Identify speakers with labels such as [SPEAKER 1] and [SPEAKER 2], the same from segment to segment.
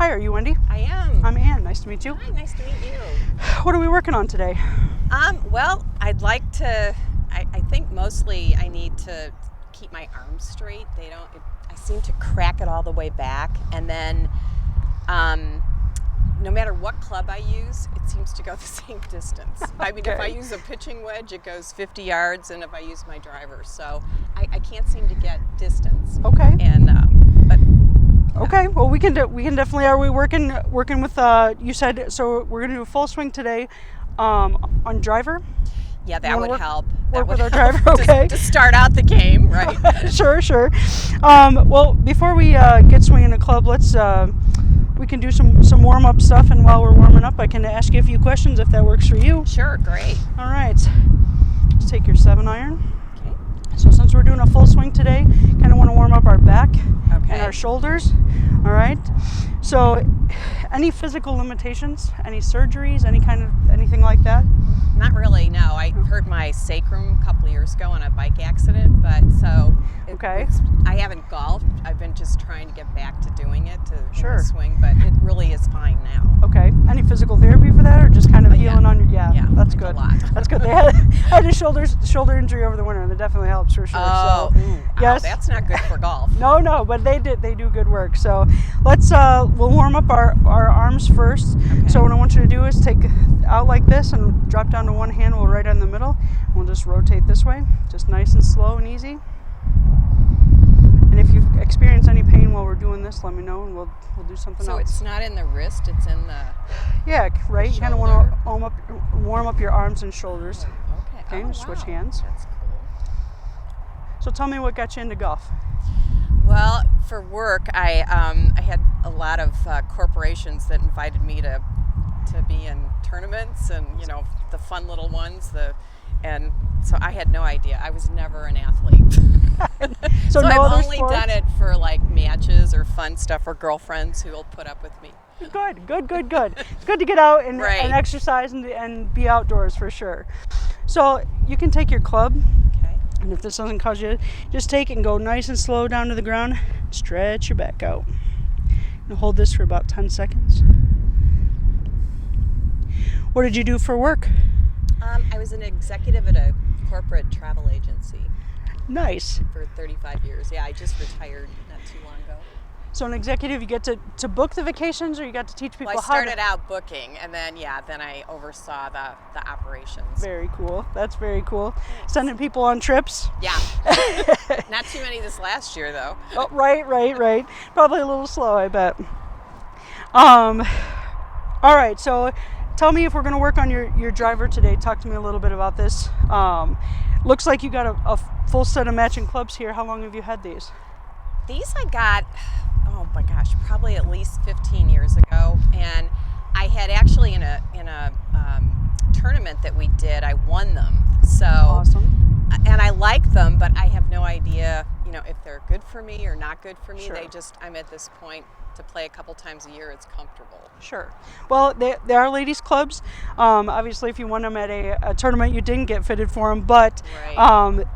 [SPEAKER 1] Hi, are you Wendy?
[SPEAKER 2] I am.
[SPEAKER 1] I'm Ann. Nice to meet you.
[SPEAKER 2] Hi, nice to meet you.
[SPEAKER 1] What are we working on today?
[SPEAKER 2] Well, I'd like to, I think mostly I need to keep my arms straight. I seem to crack it all the way back. And then no matter what club I use, it seems to go the same distance. I mean, if I use a pitching wedge, it goes 50 yards, and if I use my driver. So I can't seem to get distance.
[SPEAKER 1] Okay.
[SPEAKER 2] And, but...
[SPEAKER 1] Okay, well we can definitely, are we working with, you said, so we're going to do a full swing today on driver?
[SPEAKER 2] Yeah, that would help.
[SPEAKER 1] Work with our driver, okay.
[SPEAKER 2] To start out the game, right?
[SPEAKER 1] Sure. Well, before we get swinging a club, we can do some warm-up stuff, and while we're warming up, I can ask you a few questions if that works for you.
[SPEAKER 2] Sure, great.
[SPEAKER 1] All right, let's take your 7-iron.
[SPEAKER 2] Okay.
[SPEAKER 1] So since we're doing a full swing today, kind of want to warm up our back and our shoulders. All right. So, any physical limitations? Any surgeries? Anything like that?
[SPEAKER 2] Not really. No, I hurt my sacrum a couple of years ago on a bike accident, but I haven't golfed. I've been just trying to get back to doing it to swing, but it really is fine now.
[SPEAKER 1] Okay. Any physical therapy for that, or just kind of healing on your? Yeah, that's good.
[SPEAKER 2] A lot.
[SPEAKER 1] That's good. They had a shoulder injury over the winter, and it definitely helps for sure.
[SPEAKER 2] Oh,
[SPEAKER 1] so, yes,
[SPEAKER 2] that's not good for golf.
[SPEAKER 1] No, but they do good work. So we'll warm up our arms first.
[SPEAKER 2] Okay.
[SPEAKER 1] So what I want you to do is take out like this and drop down to one hand. We'll right in the middle. We'll just rotate this way, just nice and slow and easy. And if you experience any pain while we're doing this, let me know, and we'll do something else.
[SPEAKER 2] So it's not in the wrist; it's in the
[SPEAKER 1] right. You kind of want to warm up your arms and shoulders.
[SPEAKER 2] Okay.
[SPEAKER 1] Okay. Switch hands.
[SPEAKER 2] That's cool.
[SPEAKER 1] So tell me what got you into golf.
[SPEAKER 2] Well, for work, I had a lot of corporations that invited me to be in tournaments and the fun little ones. And so I had no idea. I was never an athlete. So I've only done it for like matches or fun stuff or girlfriends who will put up with me.
[SPEAKER 1] Good. It's good to get out and exercise and be outdoors for sure. So you can take your club.
[SPEAKER 2] Okay.
[SPEAKER 1] And if this doesn't cause you, just take it and go nice and slow down to the ground. Stretch your back out. And hold this for about 10 seconds. What did you do for work?
[SPEAKER 2] I was an executive at a corporate travel agency.
[SPEAKER 1] Nice.
[SPEAKER 2] For 35 years. Yeah, I just retired not too long ago.
[SPEAKER 1] So an executive, you get to book the vacations, or you got to teach people
[SPEAKER 2] how to... Well, I started out booking, and then I oversaw the operations.
[SPEAKER 1] Very cool. That's very cool. Thanks. Sending people on trips.
[SPEAKER 2] Yeah. Not too many this last year, though.
[SPEAKER 1] Oh, right. Probably a little slow, I bet. All right, so tell me if we're going to work on your driver today. Talk to me a little bit about this. Looks like you got a full set of matching clubs here. How long have you had these?
[SPEAKER 2] These I got, oh my gosh, probably at least 15 years ago. And I had actually in a tournament that we did, I won them. So
[SPEAKER 1] awesome.
[SPEAKER 2] And I like them, but I have no idea, if they're good for me or not good for me.
[SPEAKER 1] Sure.
[SPEAKER 2] I'm at this point to play a couple times a year. It's comfortable.
[SPEAKER 1] Sure. Well, they are ladies' clubs. Obviously, if you won them at a tournament, you didn't get fitted for them, but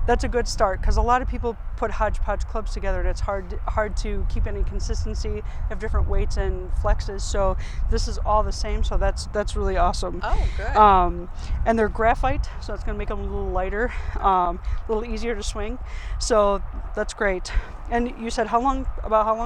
[SPEAKER 1] that's a good start, because a lot of people put hodgepodge clubs together, and it's hard to keep any consistency. They have different weights and flexes, so this is all the same. So that's really awesome.
[SPEAKER 2] Oh, good.
[SPEAKER 1] And they're graphite, so it's going to make them a little lighter, a little easier to swing. So that's great. And you said how long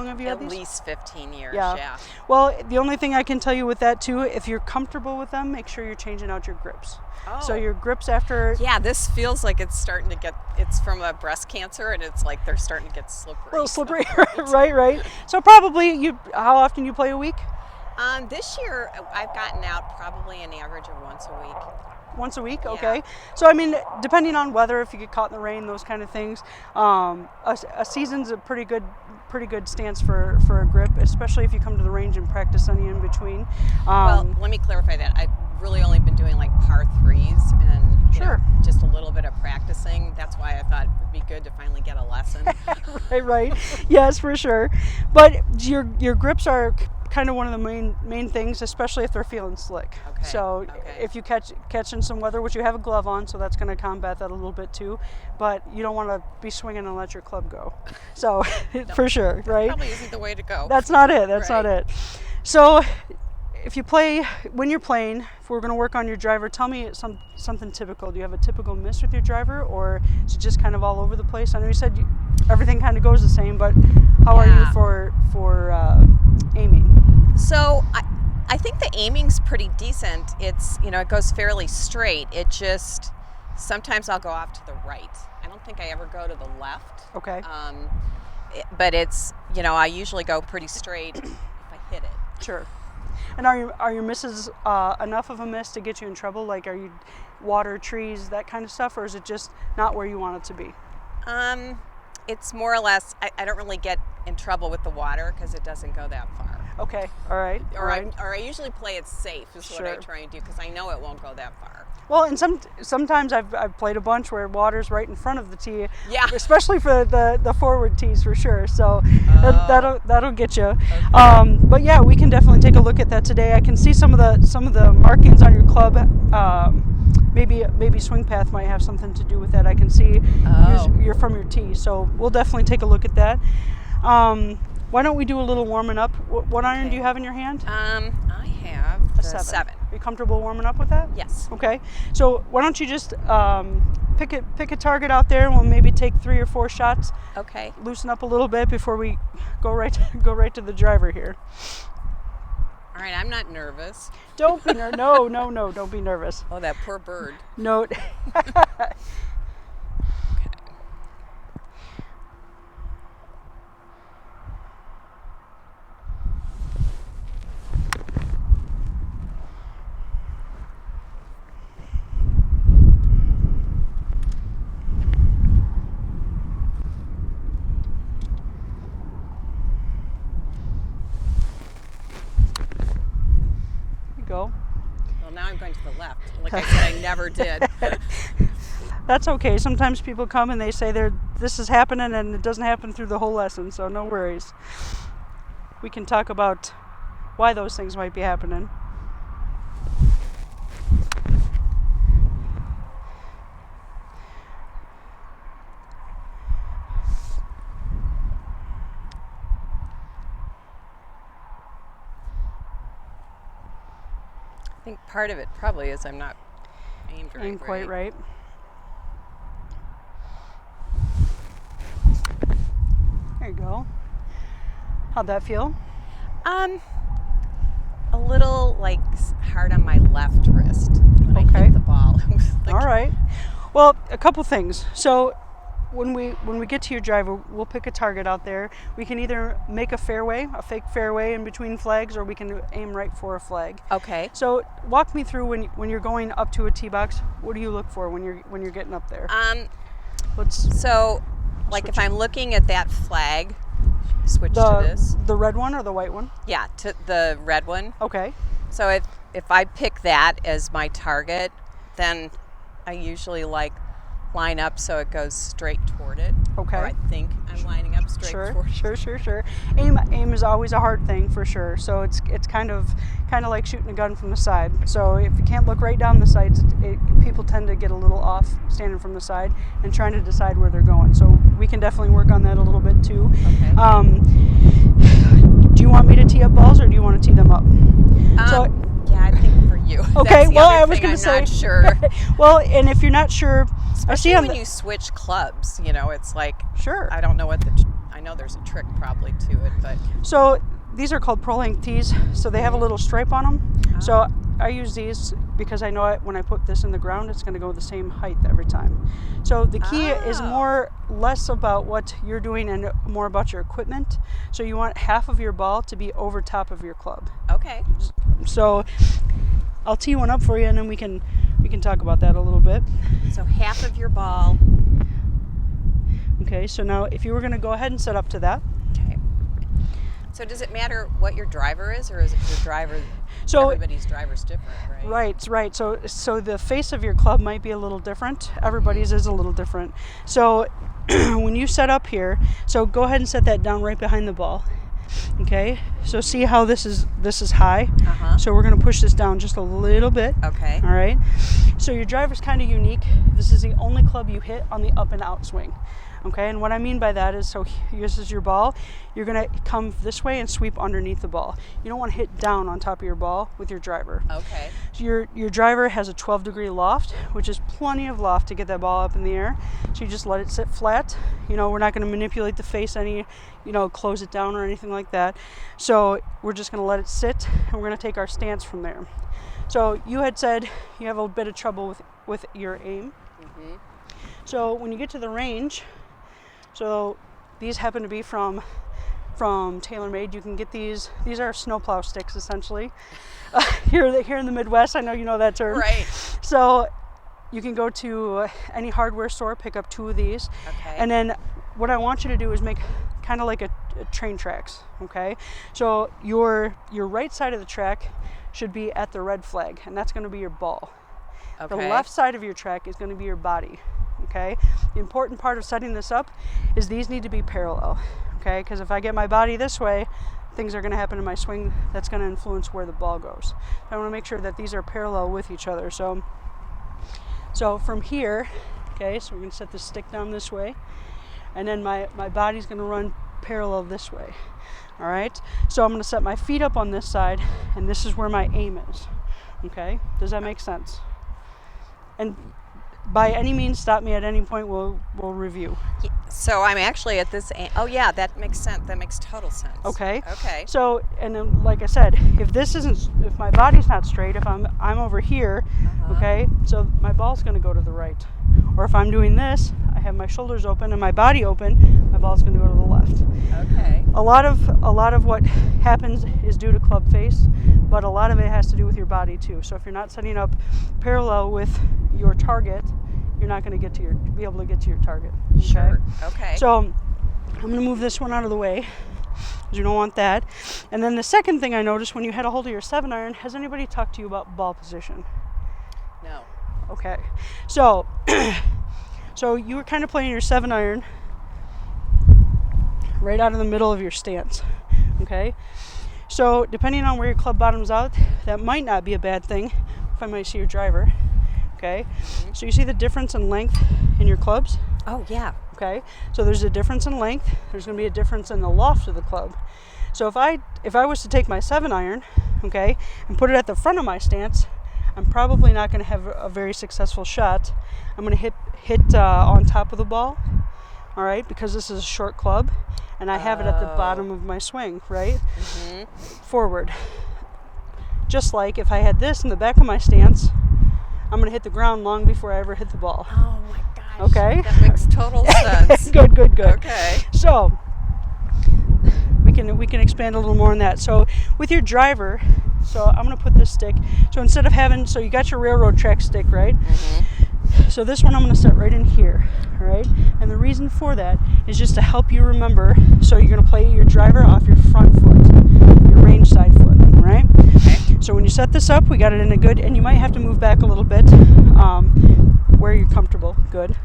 [SPEAKER 1] have you had these?
[SPEAKER 2] At least 15 years,
[SPEAKER 1] yeah. Well, the only thing I can tell you with that too, if you're comfortable with them, make sure you're changing out your grips.
[SPEAKER 2] Oh.
[SPEAKER 1] So your grips after...
[SPEAKER 2] Yeah, this feels like it's starting to get... It's from a breast cancer, and it's like they're starting to get slippery.
[SPEAKER 1] A little slippery, right. So probably, how often you play a week?
[SPEAKER 2] This year, I've gotten out probably an average of once a week.
[SPEAKER 1] Once a week,
[SPEAKER 2] yeah.
[SPEAKER 1] Okay. So I mean, depending on weather, if you get caught in the rain, those kind of things, a season's a pretty good stance for a grip, especially if you come to the range and practice any in between.
[SPEAKER 2] Well, let me clarify that. I've really only been doing like par threes and just a little bit of practicing. That's why I thought it would be good to finally get a lesson.
[SPEAKER 1] Right. Yes, for sure. But your grips are kind of one of the main things, especially if they're feeling slick.
[SPEAKER 2] Okay.
[SPEAKER 1] So if you catch in some weather, which you have a glove on, so that's going to combat that a little bit too. But you don't want to be swinging and let your club go. So for sure, right?
[SPEAKER 2] Probably isn't the way to go.
[SPEAKER 1] That's not it. That's not it. So if you play, when you're playing, if we're going to work on your driver, tell me something typical. Do you have a typical miss with your driver, or is it just kind of all over the place? I know you said everything kind of goes the same, but how are you for aiming?
[SPEAKER 2] So I think the aiming's pretty decent. It's, it goes fairly straight. It just, sometimes I'll go off to the right. I don't think I ever go to the left.
[SPEAKER 1] Okay.
[SPEAKER 2] But it's, I usually go pretty straight if I hit it.
[SPEAKER 1] Sure. And are your misses enough of a miss to get you in trouble? Like, are you water, trees, that kind of stuff, or is it just not where you want it to be?
[SPEAKER 2] It's more or less, I don't really get in trouble with the water because it doesn't go that far.
[SPEAKER 1] Okay, all right.
[SPEAKER 2] Or I usually play it safe is what I try and do because I know it won't go that far.
[SPEAKER 1] Well, and sometimes I've played a bunch where water's right in front of the tee.
[SPEAKER 2] Yeah.
[SPEAKER 1] Especially for the forward tees for sure. So that'll get you.
[SPEAKER 2] Okay.
[SPEAKER 1] But yeah, we can definitely take a look at that today. I can see some of the markings on your club. Maybe Swing Path might have something to do with that. I can see you're from your tee, so we'll definitely take a look at that. Why don't we do a little warming up? What iron do you have in your hand?
[SPEAKER 2] I have a 7.
[SPEAKER 1] Are you comfortable warming up with that?
[SPEAKER 2] Yes.
[SPEAKER 1] Okay. So why don't you just pick a target out there, and we'll maybe take 3 or 4 shots.
[SPEAKER 2] Okay.
[SPEAKER 1] Loosen up a little bit before we go right to the driver here.
[SPEAKER 2] All right. I'm not nervous.
[SPEAKER 1] Don't be nervous. No. Don't be nervous.
[SPEAKER 2] Oh, that poor bird.
[SPEAKER 1] No. Go.
[SPEAKER 2] Well, now I'm going to the left. Like I said, I never did.
[SPEAKER 1] That's okay. Sometimes people come and they say this is happening, and it doesn't happen through the whole lesson, so no worries. We can talk about why those things might be happening.
[SPEAKER 2] I think part of it probably is I'm not aimed right.
[SPEAKER 1] Ain't quite right. There you go. How'd that feel?
[SPEAKER 2] A little like hard on my left wrist when I hit the ball. It was like,
[SPEAKER 1] all right. Well, a couple things. So when we get to your driver, we'll pick a target out there. We can either make a fake fairway in between flags, or we can aim right for a flag.
[SPEAKER 2] Okay.
[SPEAKER 1] So walk me through when you're going up to a tee box. What do you look for when you're getting up there?
[SPEAKER 2] So like if I'm looking at that flag, switch to this.
[SPEAKER 1] The red one or the white one?
[SPEAKER 2] Yeah, to the red one.
[SPEAKER 1] Okay.
[SPEAKER 2] So if I pick that as my target, then I usually line up so it goes straight toward it.
[SPEAKER 1] Okay.
[SPEAKER 2] Or I think I'm lining up straight toward it.
[SPEAKER 1] Sure. Aim is always a hard thing for sure. So it's kind of like shooting a gun from the side. So if you can't look right down the sights, people tend to get a little off standing from the side and trying to decide where they're going. So we can definitely work on that a little bit too.
[SPEAKER 2] Okay.
[SPEAKER 1] Do you want me to tee up balls, or do you want to tee them up?
[SPEAKER 2] Yeah, I think for you.
[SPEAKER 1] Okay.
[SPEAKER 2] That's the
[SPEAKER 1] Well,
[SPEAKER 2] other
[SPEAKER 1] I was
[SPEAKER 2] thing
[SPEAKER 1] going to say.
[SPEAKER 2] I'm not sure.
[SPEAKER 1] Well, and if you're not sure,
[SPEAKER 2] especially when you switch clubs, it's like,
[SPEAKER 1] sure.
[SPEAKER 2] I don't know I know there's a trick probably to it, but.
[SPEAKER 1] So these are called Pro Length tees. So they have a little stripe on them. Oh. So I use these because I know when I put this in the ground, it's going to go the same height every time. So the key is less about what you're doing and more about your equipment. So you want half of your ball to be over top of your club.
[SPEAKER 2] Okay.
[SPEAKER 1] So I'll tee one up for you, and then we can talk about that a little bit.
[SPEAKER 2] So half of your ball.
[SPEAKER 1] Okay, so now if you were going to go ahead and set up to that.
[SPEAKER 2] Okay. So does it matter what your driver is, or is it your driver?
[SPEAKER 1] So
[SPEAKER 2] everybody's driver's different, right?
[SPEAKER 1] Right. So the face of your club might be a little different. Everybody's is a little different. So when you set up here, so go ahead and set that down right behind the ball. Okay. So see how this is high.
[SPEAKER 2] Uh-huh.
[SPEAKER 1] So we're going to push this down just a little bit.
[SPEAKER 2] Okay.
[SPEAKER 1] All right. So your driver's kind of unique. This is the only club you hit on the up and out swing. Okay, and what I mean by that is, so this is your ball. You're gonna come this way and sweep underneath the ball. You don't want to hit down on top of your ball with your driver.
[SPEAKER 2] Okay.
[SPEAKER 1] So your driver has a 12-degree loft, which is plenty of loft to get that ball up in the air. So you just let it sit flat. We're not going to manipulate the face any, close it down or anything like that. So we're just going to let it sit, and we're going to take our stance from there. So you had said you have a bit of trouble with your aim.
[SPEAKER 2] Mm-hmm.
[SPEAKER 1] So when you get to the range, so these happen to be from TaylorMade. You can get these. These are snowplow sticks, essentially. Here in the Midwest, I know you know that term.
[SPEAKER 2] Right.
[SPEAKER 1] So you can go to any hardware store, pick up 2 of these.
[SPEAKER 2] Okay.
[SPEAKER 1] And then what I want you to do is make kind of like a train tracks, okay? So your right side of the track should be at the red flag, and that's going to be your ball.
[SPEAKER 2] Okay.
[SPEAKER 1] The left side of your track is going to be your body, okay? The important part of setting this up is these need to be parallel, okay? Because if I get my body this way, things are going to happen in my swing that's going to influence where the ball goes. I want to make sure that these are parallel with each other. So from here, okay, so we're going to set this stick down this way, and then my body's going to run parallel this way. All right, so I'm going to set my feet up on this side, and this is where my aim is. Okay, does that make sense? And by any means, stop me at any point. We'll review.
[SPEAKER 2] So I'm actually at this. Oh yeah, that makes sense. That makes total sense.
[SPEAKER 1] Okay.
[SPEAKER 2] Okay.
[SPEAKER 1] So, and then, like I said, if my body's not straight, if I'm over here, okay, so my ball's going to go to the right. Or if I'm doing this, I have my shoulders open and my body open, my ball's going to go to the left.
[SPEAKER 2] Okay.
[SPEAKER 1] A lot of what happens is due to club face, but a lot of it has to do with your body too. So if you're not setting up parallel with your target, you're not going to be able to get to your target. Okay?
[SPEAKER 2] Sure. Okay.
[SPEAKER 1] So I'm going to move this one out of the way, because you don't want that. And then the second thing I noticed when you had a hold of your 7-iron, has anybody talked to you about ball position?
[SPEAKER 2] No.
[SPEAKER 1] Okay. So you were kind of playing your 7-iron right out of the middle of your stance. Okay. So depending on where your club bottoms out, that might not be a bad thing. If I might see your driver. Okay.
[SPEAKER 2] Mm-hmm.
[SPEAKER 1] So you see the difference in length in your clubs?
[SPEAKER 2] Oh yeah.
[SPEAKER 1] Okay. So there's a difference in length. There's going to be a difference in the loft of the club. So if I was to take my 7-iron, okay, and put it at the front of my stance, I'm probably not going to have a very successful shot. I'm going to hit on top of the ball, all right, because this is a short club, and I have it at the bottom of my swing, right?
[SPEAKER 2] Mm-hmm.
[SPEAKER 1] Forward. Just like if I had this in the back of my stance, I'm going to hit the ground long before I ever hit the ball.
[SPEAKER 2] Oh my gosh.
[SPEAKER 1] Okay.
[SPEAKER 2] That makes total sense.
[SPEAKER 1] Good.
[SPEAKER 2] Okay.
[SPEAKER 1] So we can expand a little more on that. So with your driver, so I'm going to put this stick. So instead of so you got your railroad track stick, right?
[SPEAKER 2] Mm-hmm.
[SPEAKER 1] So this one I'm going to set right in here, all right? And the reason for that is just to help you remember. So you're going to play your driver off your front foot, your range side foot, all right?
[SPEAKER 2] Okay.
[SPEAKER 1] So when you set this up, we got it in a good, and you might have to move back a little bit where you're comfortable. Good.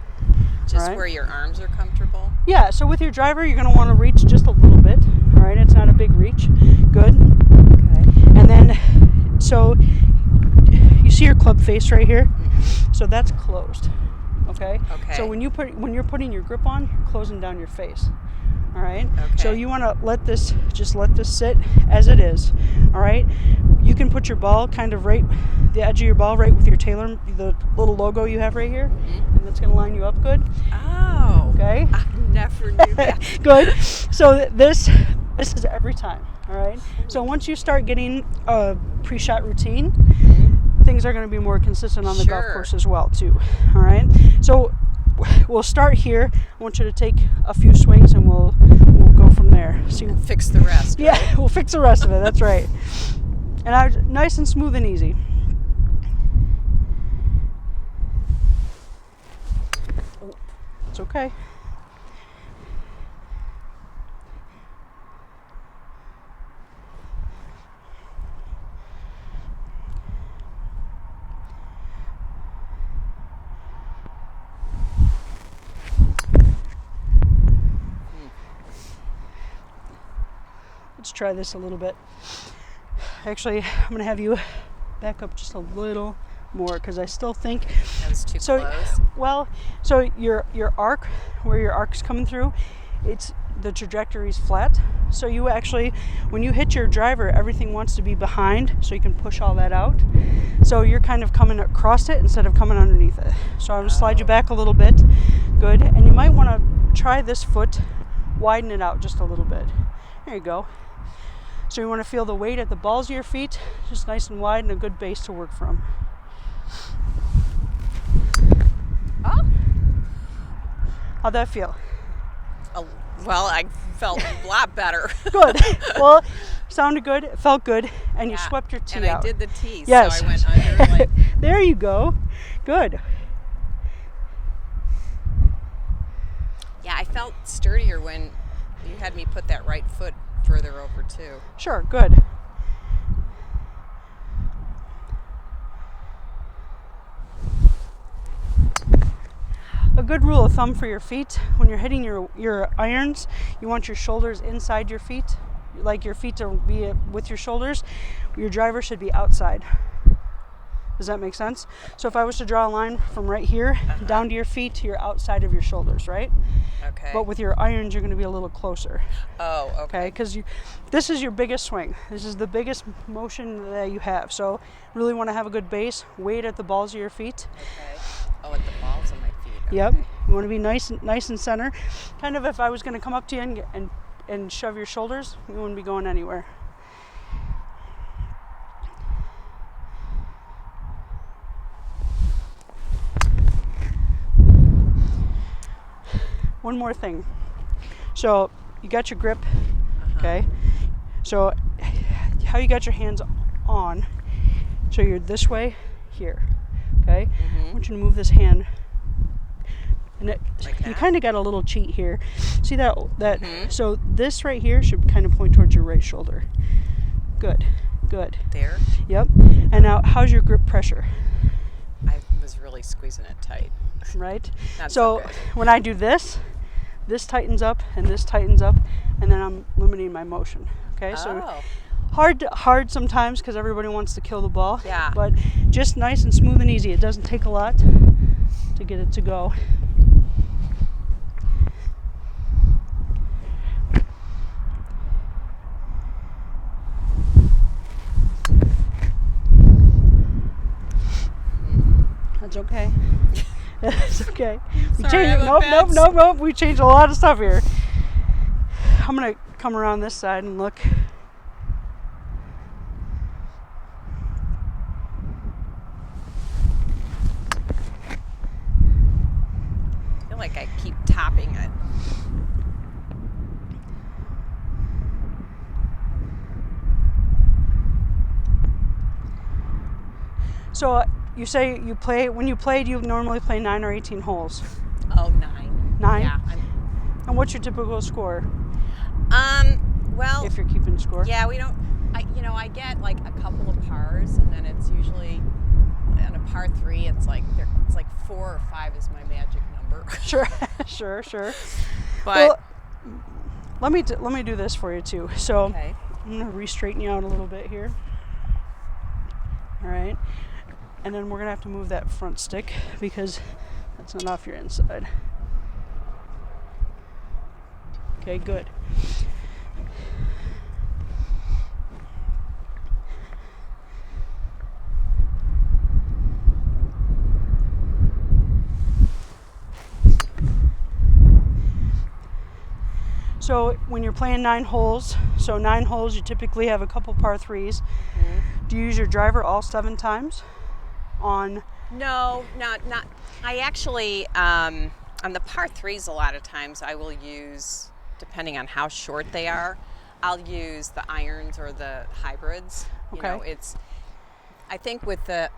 [SPEAKER 2] Just
[SPEAKER 1] right.
[SPEAKER 2] Where your arms are comfortable.
[SPEAKER 1] Yeah, so with your driver, you're going to want to reach just a little bit, all right? It's not a big reach. Good.
[SPEAKER 2] Okay.
[SPEAKER 1] And then, so you see your club face right here?
[SPEAKER 2] Mm-hmm.
[SPEAKER 1] So that's closed, okay?
[SPEAKER 2] Okay.
[SPEAKER 1] So when you're putting your grip on, you're closing down your face, all right?
[SPEAKER 2] Okay.
[SPEAKER 1] So you want to let this sit as it is, all right? You can put your ball kind of the edge of your ball right with your Taylor, the little logo you have right here,
[SPEAKER 2] Mm-hmm.
[SPEAKER 1] and that's going to line you up good.
[SPEAKER 2] Oh.
[SPEAKER 1] Okay.
[SPEAKER 2] I never knew that.
[SPEAKER 1] Good. So this is every time, all right? So once you start getting a pre-shot routine, things are going to be more consistent on the golf course as well too, all right? So we'll start here. I want you to take a few swings and we'll go from there. See,
[SPEAKER 2] Fix the rest.
[SPEAKER 1] yeah,
[SPEAKER 2] Right?
[SPEAKER 1] we'll fix the rest of it. That's right. And nice and smooth and easy. It's okay. Let's try this a little bit. Actually, I'm going to have you back up just a little more because I still think
[SPEAKER 2] That was too
[SPEAKER 1] so.
[SPEAKER 2] close.
[SPEAKER 1] Well, so your arc, where your arc's coming through, it's the trajectory's flat. So you actually, when you hit your driver, everything wants to be behind, so you can push all that out. So you're kind of coming across it instead of coming underneath it. So I'm gonna slide you back a little bit. Good, and you might want to try this foot, widen it out just a little bit. There you go. So you want to feel the weight at the balls of your feet, just nice and wide and a good base to work from.
[SPEAKER 2] Oh.
[SPEAKER 1] How'd that feel?
[SPEAKER 2] Well, I felt a lot better.
[SPEAKER 1] Good. Well, sounded good, it felt good, and you swept your tee
[SPEAKER 2] and
[SPEAKER 1] out.
[SPEAKER 2] I did the tee,
[SPEAKER 1] Yes.
[SPEAKER 2] so I went under like...
[SPEAKER 1] There you go. Good.
[SPEAKER 2] Yeah, I felt sturdier when you had me put that right foot further over too.
[SPEAKER 1] Sure, good. A good rule of thumb for your feet, when you're hitting your irons, you want your shoulders inside your feet, like your feet to be with your shoulders. Your driver should be outside. Does that make sense? So if I was to draw a line from right here down to your feet to your outside of your shoulders, right?
[SPEAKER 2] Okay.
[SPEAKER 1] But with your irons, you're going to be a little closer.
[SPEAKER 2] Oh, okay.
[SPEAKER 1] Okay, because this is your biggest swing. This is the biggest motion that you have. So really want to have a good base, weight at the balls of your feet.
[SPEAKER 2] Okay. Oh, at the balls of my feet. Okay.
[SPEAKER 1] Yep. You want to be nice and center. Kind of if I was going to come up to you and shove your shoulders, you wouldn't be going anywhere. One more thing. So you got your grip, okay? So how you got your hands on, so you're this way here, okay? I want you to move this hand, and
[SPEAKER 2] Like
[SPEAKER 1] you
[SPEAKER 2] that?
[SPEAKER 1] kind of got a little cheat here. See that? So this right here should kind of point towards your right shoulder. Good, good.
[SPEAKER 2] There?
[SPEAKER 1] Yep. And now, how's your grip pressure?
[SPEAKER 2] I was really squeezing it tight.
[SPEAKER 1] Right?
[SPEAKER 2] Not
[SPEAKER 1] So
[SPEAKER 2] so good.
[SPEAKER 1] when I do this tightens up and this tightens up, and then I'm limiting my motion. Okay, so
[SPEAKER 2] Oh.
[SPEAKER 1] hard sometimes because everybody wants to kill the ball.
[SPEAKER 2] Yeah.
[SPEAKER 1] But just nice and smooth and easy. It doesn't take a lot to get it to go. That's okay. It's okay. We
[SPEAKER 2] Sorry, I have a bad
[SPEAKER 1] Nope. We changed a lot of stuff here. I'm gonna come around this side and look.
[SPEAKER 2] I feel like I keep topping it.
[SPEAKER 1] So you say when you played, you normally play 9 or 18 holes.
[SPEAKER 2] Oh, 9.
[SPEAKER 1] 9?
[SPEAKER 2] Yeah.
[SPEAKER 1] And what's your typical score
[SPEAKER 2] Well,
[SPEAKER 1] if you're keeping score?
[SPEAKER 2] yeah, we don't. I get like a couple of pars, and then it's usually on a par 3. It's like 4 or 5 is my magic number.
[SPEAKER 1] Sure.
[SPEAKER 2] But
[SPEAKER 1] Well, let me do this for you too. So
[SPEAKER 2] okay.
[SPEAKER 1] I'm gonna re-straighten you out a little bit here. All right, and then we're gonna have to move that front stick because that's not off your inside. Okay, good. So when you're playing 9 holes, you typically have a couple par 3s. Do you use your driver all 7 times?
[SPEAKER 2] No, not. I actually on the par 3s a lot of times I will use, depending on how short they are, I'll use the irons or the hybrids.
[SPEAKER 1] Okay.
[SPEAKER 2] I think with the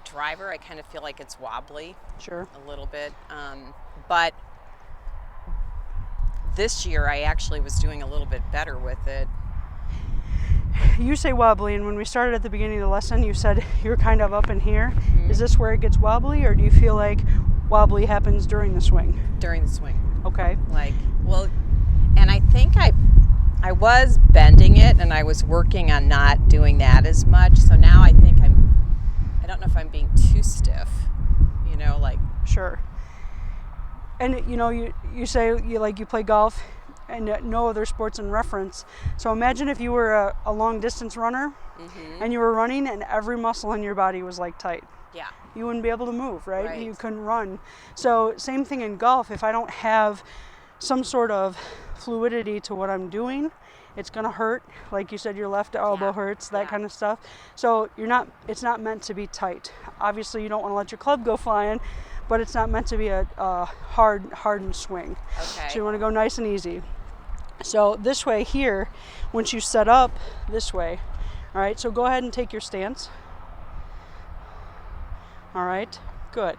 [SPEAKER 2] driver I kind of feel like it's wobbly
[SPEAKER 1] Sure.
[SPEAKER 2] a little bit, but this year I actually was doing a little bit better with it.
[SPEAKER 1] You say wobbly, and when we started at the beginning of the lesson, you said you're kind of up in here. Is this where it gets wobbly, or do you feel like wobbly happens during the swing?
[SPEAKER 2] During the swing.
[SPEAKER 1] Okay.
[SPEAKER 2] And I think I was bending it, and I was working on not doing that as much. So now I think I don't know if I'm being too stiff, you know, like.
[SPEAKER 1] Sure. And you know, you say you play golf and no other sports in reference. So imagine if you were a long distance runner and you were running and every muscle in your body was like tight.
[SPEAKER 2] Yeah.
[SPEAKER 1] You wouldn't be able to move, right?
[SPEAKER 2] Right.
[SPEAKER 1] You couldn't run. So same thing in golf. If I don't have some sort of fluidity to what I'm doing, it's gonna hurt. Like you said, your left elbow hurts, that kind of stuff. So it's not meant to be tight. Obviously you don't want to let your club go flying, but it's not meant to be a hardened swing.
[SPEAKER 2] Okay.
[SPEAKER 1] So you want to go nice and easy. So this way here, once you set up this way, all right, so go ahead and take your stance. All right, good.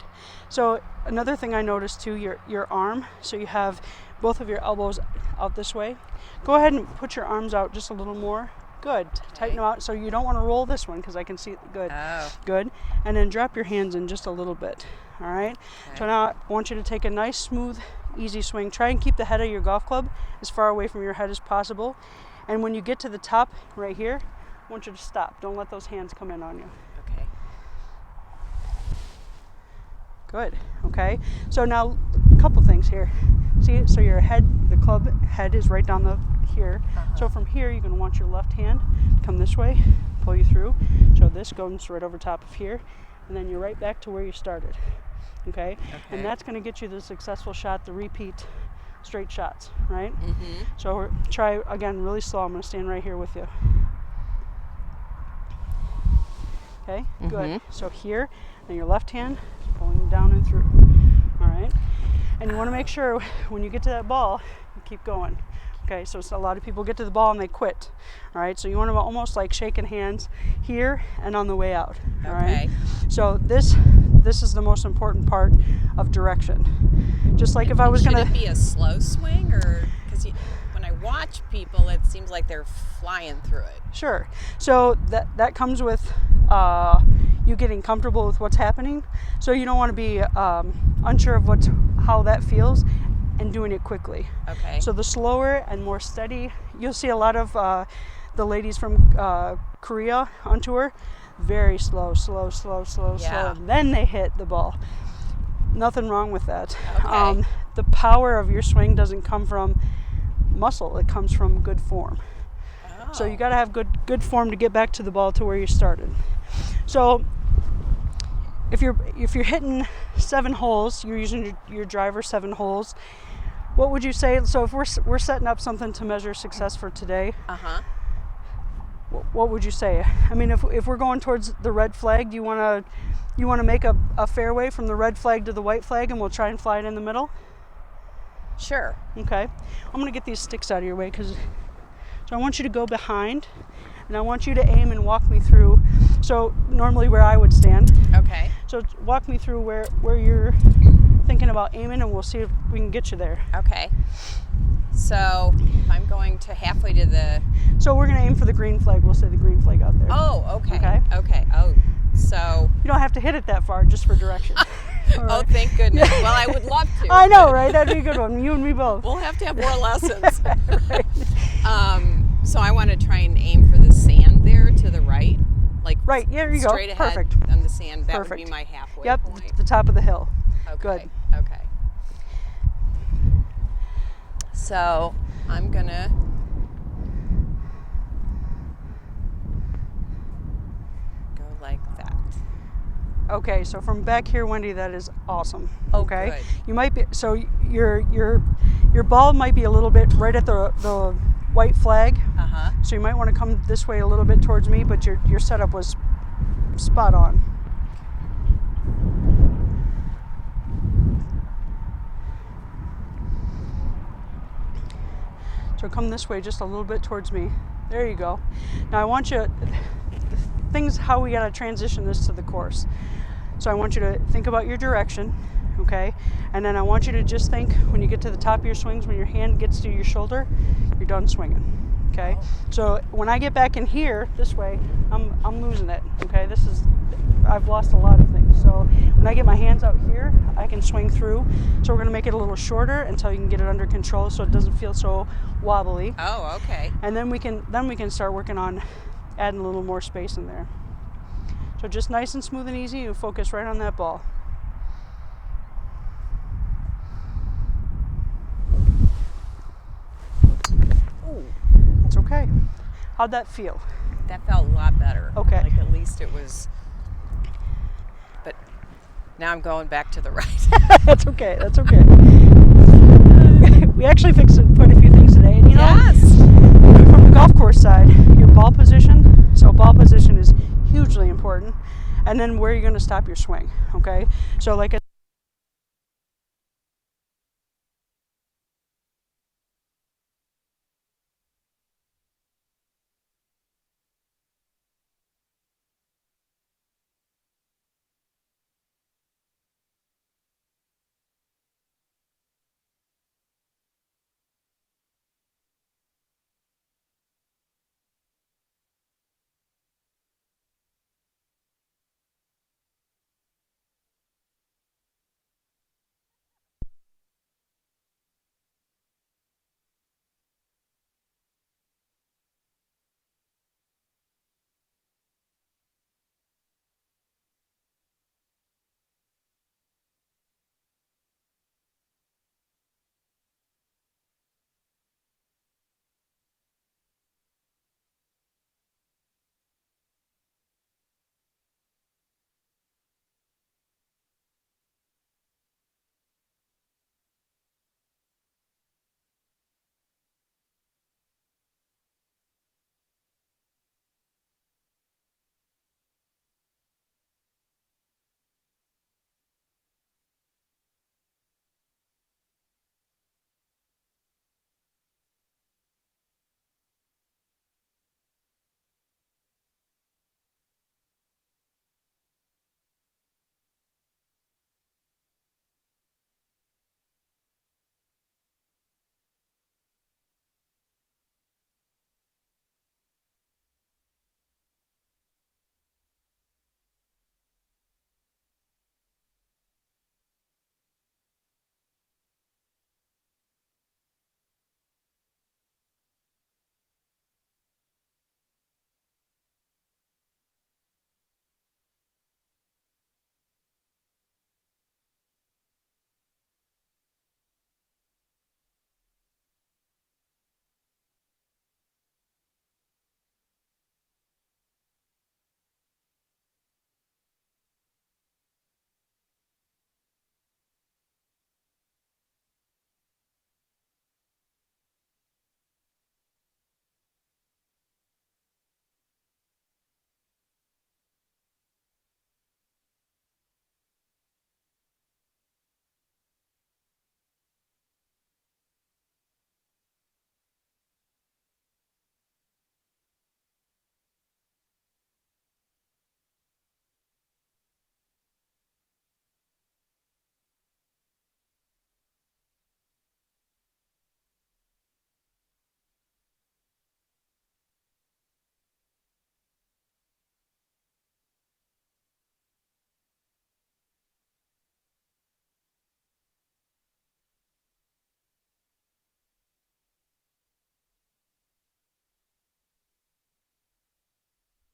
[SPEAKER 1] So another thing I noticed too, your arm, so you have both of your elbows out this way. Go ahead and put your arms out just a little more. Good. Tighten them out. So you don't want to roll this one because I can see it. Good.
[SPEAKER 2] Oh.
[SPEAKER 1] Good. And then drop your hands in just a little bit. All right.
[SPEAKER 2] Okay.
[SPEAKER 1] So now I want you to take a nice, smooth, easy swing. Try and keep the head of your golf club as far away from your head as possible. And when you get to the top right here, I want you to stop. Don't let those hands come in on you.
[SPEAKER 2] Okay.
[SPEAKER 1] Good. Okay. So now a couple things here. See, so your head, the club head is right down here. So from here, you're going to want your left hand come this way, pull you through. So this goes right over top of here, and then you're right back to where you started. Okay. And that's going to get you the successful shot, the repeat straight shots, right? So try again really slow. I'm going to stand right here with you. Okay. Good. So here, and your left hand pulling down and through. All right. And you want to make sure when you get to that ball, you keep going. Okay, so a lot of people get to the ball and they quit. All right, so you want to almost like shaking hands here and on the way out. All right. So this is the most important part of direction. Just like if I was gonna.
[SPEAKER 2] Should it be a slow swing, or because when I watch people, it seems like they're flying through it.
[SPEAKER 1] Sure. So that comes with you getting comfortable with what's happening. So you don't want to be unsure of how that feels and doing it quickly.
[SPEAKER 2] Okay.
[SPEAKER 1] So the slower and more steady, you'll see a lot of the ladies from Korea on tour, very slow, and then they hit the ball. Nothing wrong with that.
[SPEAKER 2] Okay.
[SPEAKER 1] The power of your swing doesn't come from muscle, it comes from good form. So you got to have good form to get back to the ball to where you started. So if you're hitting 7 holes, you're using your driver 7 holes. What would you say? So if we're setting up something to measure success for today, what would you say? I mean, if we're going towards the red flag, do you want to make a fairway from the red flag to the white flag, and we'll try and fly it in the middle?
[SPEAKER 2] Sure.
[SPEAKER 1] Okay. I'm going to get these sticks out of your way so I want you to go behind, and I want you to aim and walk me through. So normally where I would stand.
[SPEAKER 2] Okay.
[SPEAKER 1] So walk me through where you're thinking about aiming, and we'll see if we can get you there.
[SPEAKER 2] Okay. So if I'm going to halfway to the.
[SPEAKER 1] So we're going to aim for the green flag. We'll say the green flag out there.
[SPEAKER 2] Oh, okay.
[SPEAKER 1] Okay.
[SPEAKER 2] Okay. Oh, so.
[SPEAKER 1] You don't have to hit it that far, just for direction.
[SPEAKER 2] Oh, thank goodness. Well, I would love to.
[SPEAKER 1] I know, right? That'd be a good one. You and me both.
[SPEAKER 2] We'll have to have more lessons.
[SPEAKER 1] Right.
[SPEAKER 2] So I want to try and aim for the sand there to the right. Like
[SPEAKER 1] right, yeah, there you go.
[SPEAKER 2] Straight ahead.
[SPEAKER 1] Perfect.
[SPEAKER 2] On the sand. That
[SPEAKER 1] Perfect.
[SPEAKER 2] would be my halfway
[SPEAKER 1] Yep,
[SPEAKER 2] point.
[SPEAKER 1] the top of the hill.
[SPEAKER 2] Okay.
[SPEAKER 1] Good.
[SPEAKER 2] Okay. So I'm gonna go like that.
[SPEAKER 1] Okay, so from back here, Wendy, that is awesome.
[SPEAKER 2] Oh,
[SPEAKER 1] okay.
[SPEAKER 2] good.
[SPEAKER 1] You might be your ball might be a little bit right at the white flag. So you might want to come this way a little bit towards me, but your setup was spot on. So come this way just a little bit towards me. There you go. Now I want you, how we gotta transition this to the course. So I want you to think about your direction, okay? And then I want you to just think when you get to the top of your swings, when your hand gets to your shoulder, you're done swinging, okay? So when I get back in here, this way, I'm losing it, okay? I've lost a lot of things. So when I get my hands out here, I can swing through. So we're gonna make it a little shorter until you can get it under control so it doesn't feel so wobbly.
[SPEAKER 2] Oh, okay.
[SPEAKER 1] And then we can start working on adding a little more space in there. So just nice and smooth and easy. You focus right on that ball.
[SPEAKER 2] Ooh,
[SPEAKER 1] That's okay. How'd that feel?
[SPEAKER 2] that felt a lot better.
[SPEAKER 1] Okay.
[SPEAKER 2] Like at least it was. But now I'm going back to the right.
[SPEAKER 1] That's okay. That's okay. We actually fixed quite a few things today. And
[SPEAKER 2] Yes.
[SPEAKER 1] From the golf course side, your ball position. So ball position is hugely important. And then where you're going to stop your swing. Okay. So like I